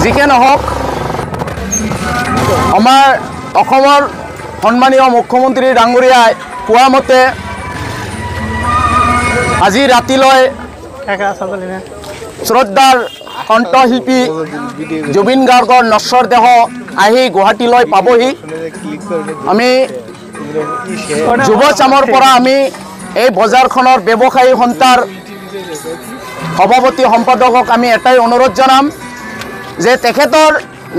যিকে নহওক আমাৰ অসমৰ সন্মানীয় মুখ্যমন্ত্ৰী ডাঙৰীয়াই কোৱা মতে আজি ৰাতিলৈ শ্ৰদ্ধাৰ কণ্ঠশিল্পী জুবিন গাৰ্গৰ নশ্বৰ দেহ আহি গুৱাহাটীলৈ পাবহি। আমি যুৱচামৰ পৰা আমি এই বজাৰখনৰ ব্যৱসায়ী সন্থাৰ সভাপতি সম্পাদকক আমি এটাই অনুৰোধ জনাম যে তেখেতৰ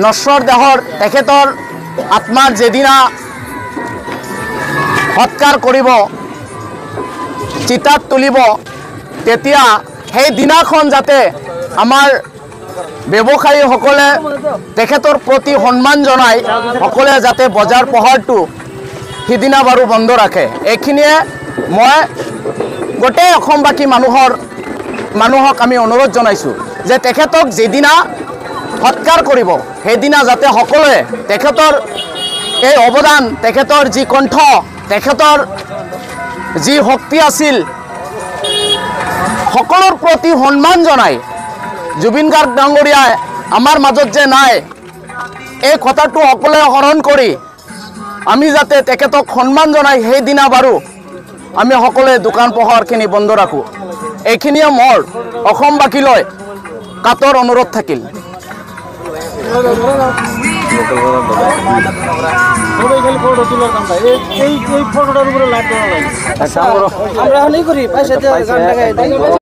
নশ্বৰ দেহৰ তেখেতৰ আত্মাৰ যেদিনা সৎকাৰ কৰিব চিতাত তুলিব তেতিয়া সেই দিনাখন যাতে আমাৰ ব্যৱসায়ীসকলে তেখেতৰ প্ৰতি সন্মান জনাই সকলে যাতে বজাৰ পোহাৰটো সিদিনা বাৰু বন্ধ ৰাখে। এইখিনিয়ে মই গোটেই অসমবাসী মানুহক আমি অনুৰোধ জনাইছোঁ যে তেখেতক যেদিনা সৎকাৰ কৰিব সেইদিনা যাতে সকলোৱে তেখেতৰ এই অৱদান তেখেতৰ যি কণ্ঠ তেখেতৰ যি শক্তি আছিল সকলোৰ প্ৰতি সন্মান জনাই জুবিন গাৰ্গ ডাঙৰীয়াই আমাৰ মাজত যে নাই এই কথাটো সকলোৱে স্মৰণ কৰি আমি যাতে তেখেতক সন্মান জনাই সেইদিনা বাৰু আমি সকলোৱে দোকান পোহাৰখিনি বন্ধ ৰাখোঁ। এইখিনিয়ে মোৰ অসমবাসীলৈ কাতৰ অনুৰোধ থাকিল।